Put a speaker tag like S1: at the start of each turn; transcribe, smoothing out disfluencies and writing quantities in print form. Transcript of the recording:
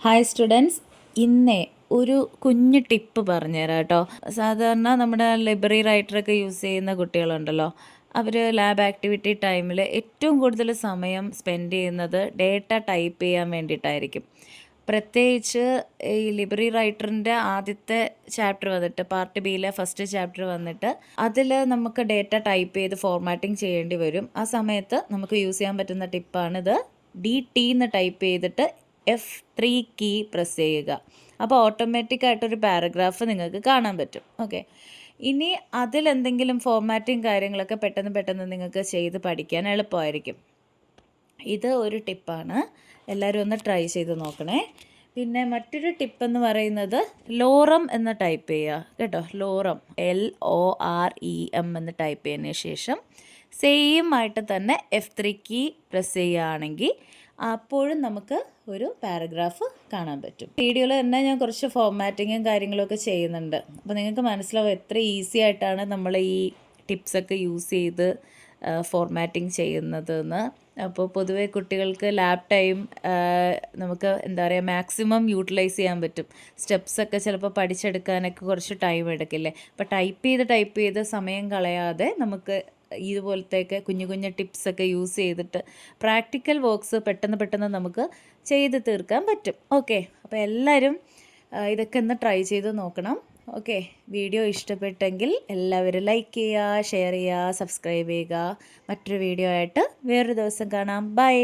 S1: Hi students, ഇന്നേ ഒരു കുഞ്ഞു ടിപ്പ് പറഞ്ഞുതരാം കേട്ടോ. സാധാരണ നമ്മുടെ ലൈബ്രറി റൈറ്ററൊക്കെ യൂസ് ചെയ്യുന്ന കുട്ടികളുണ്ടല്ലോ, അവർ ലാബ് ആക്ടിവിറ്റി ടൈമിൽ ഏറ്റവും കൂടുതൽ സമയം സ്പെൻഡ് ചെയ്യുന്നത് ഡേറ്റ ടൈപ്പ് ചെയ്യാൻ വേണ്ടിയിട്ടായിരിക്കും. പ്രത്യേകിച്ച് ഈ ലൈബ്രറി റൈറ്ററിൻ്റെ ആദ്യത്തെ ചാപ്റ്റർ വന്നിട്ട് പാർട്ട് ബിയിലെ ഫസ്റ്റ് ചാപ്റ്റർ വന്നിട്ട് അതിൽ നമുക്ക് ഡേറ്റ ടൈപ്പ് ചെയ്ത് ഫോർമാറ്റിംഗ് ചെയ്യേണ്ടി വരും. ആ സമയത്ത് നമുക്ക് യൂസ് ചെയ്യാൻ പറ്റുന്ന ടിപ്പാണിത്. DT എന്ന് ടൈപ്പ് ചെയ്തിട്ട് F3 കീ പ്രസ് ചെയ്യുക. അപ്പോൾ ഓട്ടോമാറ്റിക്കായിട്ടൊരു പാരഗ്രാഫ് നിങ്ങൾക്ക് കാണാൻ പറ്റും. ഓക്കെ, ഇനി അതിലെന്തെങ്കിലും ഫോർമാറ്റിംഗ് കാര്യങ്ങളൊക്കെ പെട്ടെന്ന് നിങ്ങൾക്ക് ചെയ്ത് പഠിക്കാൻ എളുപ്പമായിരിക്കും. ഇത് ഒരു ടിപ്പാണ്, എല്ലാവരും ഒന്ന് ട്രൈ ചെയ്ത് നോക്കണേ. പിന്നെ മറ്റൊരു ടിപ്പെന്ന് പറയുന്നത് ലോറം എന്ന് ടൈപ്പ് ചെയ്യുക കേട്ടോ. ലോറം LOREM എന്ന് ടൈപ്പ് ചെയ്തതിന് ശേഷം സെയിം ആയിട്ട് തന്നെ F3 കീ പ്രസ് ചെയ്യുകയാണെങ്കിൽ അപ്പോഴും നമുക്ക് ഒരു പാരഗ്രാഫ് കാണാൻ പറ്റും. വീഡിയോയിൽ തന്നെ ഞാൻ കുറച്ച് ഫോർമാറ്റിങ്ങും കാര്യങ്ങളൊക്കെ ചെയ്യുന്നുണ്ട്. അപ്പോൾ നിങ്ങൾക്ക് മനസ്സിലാവും എത്ര ഈസി ആയിട്ടാണ് നമ്മൾ ഈ ടിപ്സൊക്കെ യൂസ് ചെയ്ത് ഫോർമാറ്റിംഗ് ചെയ്യുന്നതെന്ന്. അപ്പോൾ പൊതുവേ കുട്ടികൾക്ക് ലാബ് ടൈം നമുക്ക് എന്താ പറയുക മാക്സിമം യൂട്ടിലൈസ് ചെയ്യാൻ പറ്റും. സ്റ്റെപ്സൊക്കെ ചിലപ്പോൾ പഠിച്ചെടുക്കാനൊക്കെ കുറച്ച് ടൈം എടുക്കില്ലേ. അപ്പോൾ ടൈപ്പ് ചെയ്ത് സമയം കളയാതെ നമുക്ക് ഇതുപോലത്തെയൊക്കെ കുഞ്ഞു ടിപ്സൊക്കെ യൂസ് ചെയ്തിട്ട് പ്രാക്ടിക്കൽ വർക്ക്സ് പെട്ടെന്ന് നമുക്ക് ചെയ്ത് തീർക്കാൻ പറ്റും. ഓക്കെ, അപ്പോൾ എല്ലാവരും ഇതൊക്കെ ഒന്ന് ട്രൈ ചെയ്ത് നോക്കണം. ഓക്കെ, വീഡിയോ ഇഷ്ടപ്പെട്ടെങ്കിൽ എല്ലാവരും ലൈക്ക് ചെയ്യുക, ഷെയർ ചെയ്യുക, സബ്സ്ക്രൈബ് ചെയ്യുക. മറ്റൊരു വീഡിയോ ആയിട്ട് വേറൊരു ദിവസം കാണാം. ബൈ.